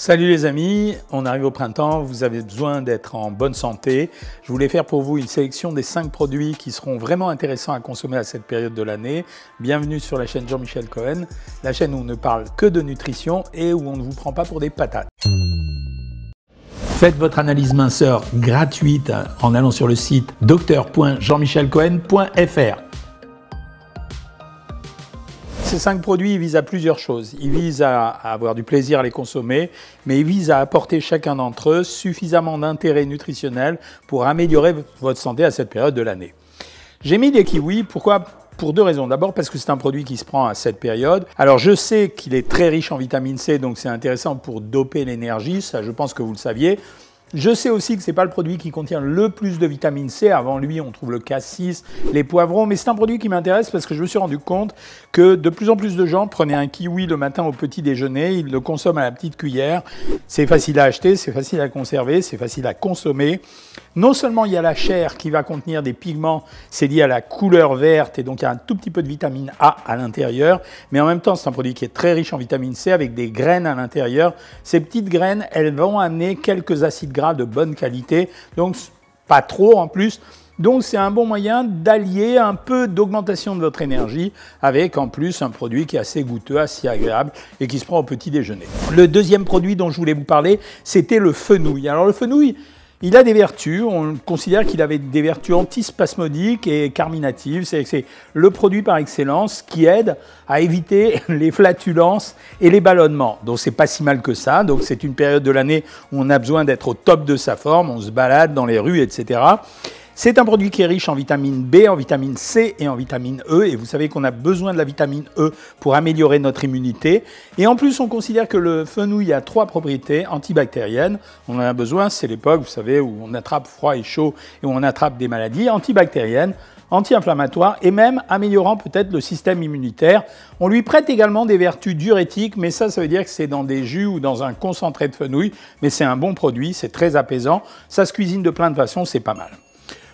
Salut les amis, on arrive au printemps, vous avez besoin d'être en bonne santé. Je voulais faire pour vous une sélection des 5 produits qui seront vraiment intéressants à consommer à cette période de l'année. Bienvenue sur la chaîne Jean-Michel Cohen, la chaîne où on ne parle que de nutrition et où on ne vous prend pas pour des patates. Faites votre analyse minceur gratuite en allant sur le site docteur.jeanmichelcohen.fr. Ces 5 produits ils visent à plusieurs choses. Ils visent à avoir du plaisir à les consommer, mais ils visent à apporter chacun d'entre eux suffisamment d'intérêt nutritionnel pour améliorer votre santé à cette période de l'année. J'ai mis des kiwis, pourquoi ? Pour 2 raisons. D'abord parce que c'est un produit qui se prend à cette période. Alors je sais qu'il est très riche en vitamine C, donc c'est intéressant pour doper l'énergie, ça je pense que vous le saviez. Je sais aussi que ce n'est pas le produit qui contient le plus de vitamine C. Avant lui, on trouve le cassis, les poivrons. Mais c'est un produit qui m'intéresse parce que je me suis rendu compte que de plus en plus de gens prenaient un kiwi le matin au petit déjeuner. Ils le consomment à la petite cuillère. C'est facile à acheter, c'est facile à conserver, c'est facile à consommer. Non seulement il y a la chair qui va contenir des pigments, c'est lié à la couleur verte et donc il y a un tout petit peu de vitamine A à l'intérieur. Mais en même temps, c'est un produit qui est très riche en vitamine C avec des graines à l'intérieur. Ces petites graines, elles vont amener quelques acides gras de bonne qualité, donc pas trop en plus. Donc c'est un bon moyen d'allier un peu d'augmentation de votre énergie avec en plus un produit qui est assez goûteux, assez agréable et qui se prend au petit déjeuner. Le deuxième produit dont je voulais vous parler, c'était le fenouil. Alors le fenouil, il a des vertus, on considère qu'il avait des vertus antispasmodiques et carminatives. C'est le produit par excellence qui aide à éviter les flatulences et les ballonnements. Donc c'est pas si mal que ça. Donc c'est une période de l'année où on a besoin d'être au top de sa forme, on se balade dans les rues, etc. C'est un produit qui est riche en vitamine B, en vitamine C et en vitamine E. Et vous savez qu'on a besoin de la vitamine E pour améliorer notre immunité. Et en plus, on considère que le fenouil a 3 propriétés antibactériennes. On en a besoin, c'est l'époque, vous savez, où on attrape froid et chaud et où on attrape des maladies antibactériennes, anti-inflammatoires et même améliorant peut-être le système immunitaire. On lui prête également des vertus diurétiques, mais ça veut dire que c'est dans des jus ou dans un concentré de fenouil. Mais c'est un bon produit, c'est très apaisant. Ça se cuisine de plein de façons, c'est pas mal.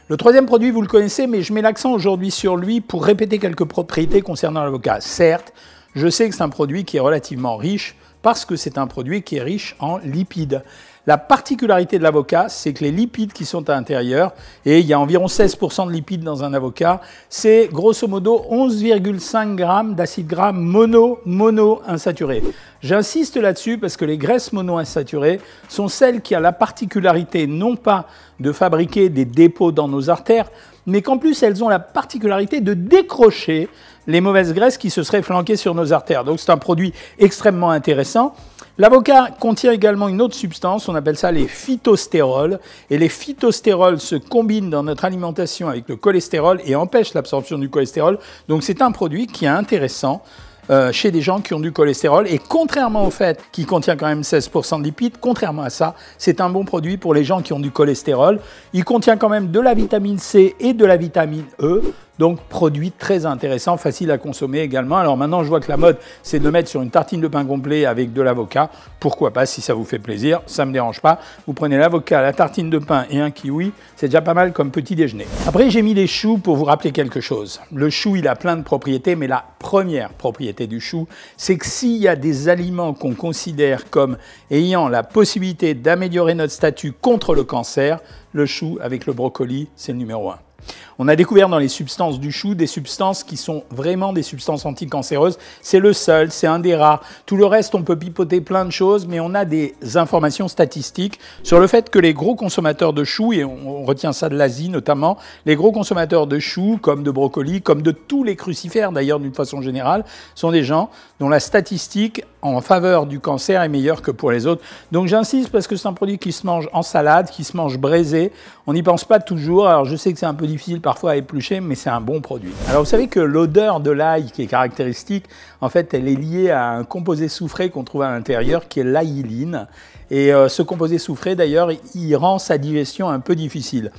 Le troisième produit, vous le connaissez, mais je mets l'accent aujourd'hui sur lui pour répéter quelques propriétés concernant l'avocat. Certes, je sais que c'est un produit qui est relativement riche parce que c'est un produit qui est riche en lipides. La particularité de l'avocat, c'est que les lipides qui sont à l'intérieur, et il y a environ 16% de lipides dans un avocat, c'est grosso modo 11,5 grammes d'acides gras mono-insaturés. J'insiste là-dessus parce que les graisses mono-insaturées sont celles qui ont la particularité non pas de fabriquer des dépôts dans nos artères, mais qu'en plus elles ont la particularité de décrocher les mauvaises graisses qui se seraient flanquées sur nos artères. Donc c'est un produit extrêmement intéressant. L'avocat contient également une autre substance, on appelle ça les phytostérols. Et les phytostérols se combinent dans notre alimentation avec le cholestérol et empêchent l'absorption du cholestérol. Donc c'est un produit qui est intéressant chez des gens qui ont du cholestérol. Et contrairement au fait qu'il contient quand même 16% de lipides, contrairement à ça, c'est un bon produit pour les gens qui ont du cholestérol. Il contient quand même de la vitamine C et de la vitamine E. Donc, produit très intéressant, facile à consommer également. Alors maintenant, je vois que la mode, c'est de le mettre sur une tartine de pain complet avec de l'avocat. Pourquoi pas, si ça vous fait plaisir, ça ne me dérange pas. Vous prenez l'avocat, la tartine de pain et un kiwi, c'est déjà pas mal comme petit déjeuner. Après, j'ai mis les choux pour vous rappeler quelque chose. Le chou, il a plein de propriétés, mais la première propriété du chou, c'est que s'il y a des aliments qu'on considère comme ayant la possibilité d'améliorer notre statut contre le cancer, le chou avec le brocoli, c'est le numéro 1. On a découvert dans les substances du chou des substances qui sont vraiment des substances anticancéreuses. C'est le seul, c'est un des rares. Tout le reste, on peut pipoter plein de choses, mais on a des informations statistiques sur le fait que les gros consommateurs de choux, et on retient ça de l'Asie notamment, les gros consommateurs de choux, comme de brocolis, comme de tous les crucifères d'ailleurs d'une façon générale, sont des gens dont la statistique en faveur du cancer est meilleure que pour les autres. Donc j'insiste parce que c'est un produit qui se mange en salade, qui se mange braisé. On n'y pense pas toujours. Alors je sais que c'est un peu difficile parfois à éplucher, mais c'est un bon produit. Alors vous savez que l'odeur de l'ail qui est caractéristique, en fait, elle est liée à un composé soufré qu'on trouve à l'intérieur qui est l'aïline. Et ce composé soufré, d'ailleurs, il rend sa digestion un peu difficile.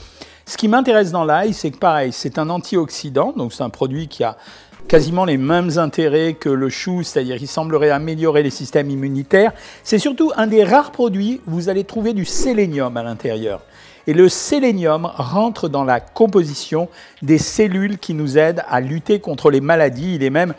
Ce qui m'intéresse dans l'ail, c'est que pareil, c'est un antioxydant, donc c'est un produit qui a quasiment les mêmes intérêts que le chou, c'est-à-dire qu'il semblerait améliorer les systèmes immunitaires. C'est surtout un des rares produits où vous allez trouver du sélénium à l'intérieur. Et le sélénium rentre dans la composition des cellules qui nous aident à lutter contre les maladies. Il est même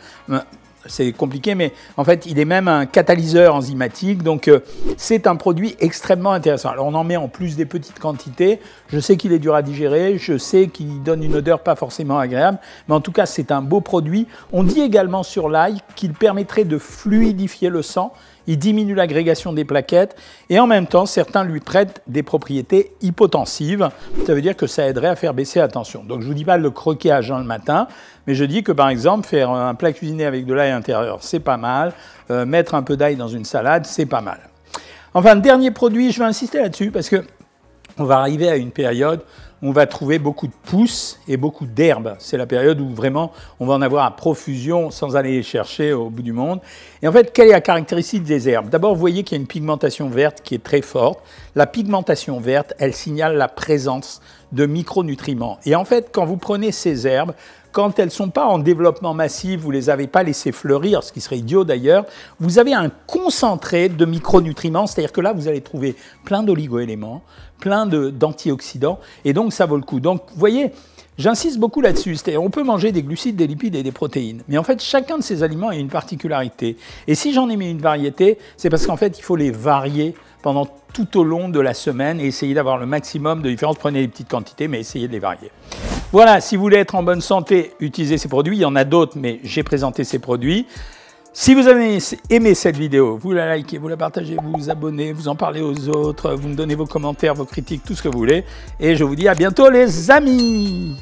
c'est compliqué, mais en fait, il est même un catalyseur enzymatique. Donc, c'est un produit extrêmement intéressant. Alors, on en met en plus des petites quantités. Je sais qu'il est dur à digérer. Je sais qu'il donne une odeur pas forcément agréable. Mais en tout cas, c'est un beau produit. On dit également sur l'ail qu'il permettrait de fluidifier le sang. Il diminue l'agrégation des plaquettes et en même temps, certains lui prêtent des propriétés hypotensives. Ça veut dire que ça aiderait à faire baisser la tension. Donc, je ne vous dis pas de le croquer à jeun le matin, mais je dis que, par exemple, faire un plat cuisiné avec de l'ail intérieur, c'est pas mal. Mettre un peu d'ail dans une salade, c'est pas mal. Enfin, dernier produit, je vais insister là-dessus parce que on va arriver à une période où on va trouver beaucoup de pousses et beaucoup d'herbes. C'est la période où vraiment on va en avoir à profusion sans aller les chercher au bout du monde. Et en fait, quelle est la caractéristique des herbes? D'abord, vous voyez qu'il y a une pigmentation verte qui est très forte. La pigmentation verte, elle signale la présence de micronutriments. Et en fait, quand vous prenez ces herbes, quand elles ne sont pas en développement massif, vous ne les avez pas laissées fleurir, ce qui serait idiot d'ailleurs, vous avez un concentré de micronutriments, c'est-à-dire que là, vous allez trouver plein d'oligo-éléments, plein d'antioxydants, et donc ça vaut le coup. Donc, vous voyez, j'insiste beaucoup là-dessus, c'est-à-dire on peut manger des glucides, des lipides et des protéines, mais en fait, chacun de ces aliments a une particularité. Et si j'en ai mis une variété, c'est parce qu'en fait, il faut les varier pendant tout au long de la semaine et essayer d'avoir le maximum de différence. Prenez les petites quantités, mais essayez de les varier. Voilà, si vous voulez être en bonne santé, utilisez ces produits. Il y en a d'autres, mais j'ai présenté ces produits. Si vous avez aimé cette vidéo, vous la likez, vous la partagez, vous vous abonnez, vous en parlez aux autres, vous me donnez vos commentaires, vos critiques, tout ce que vous voulez. Et je vous dis à bientôt les amis!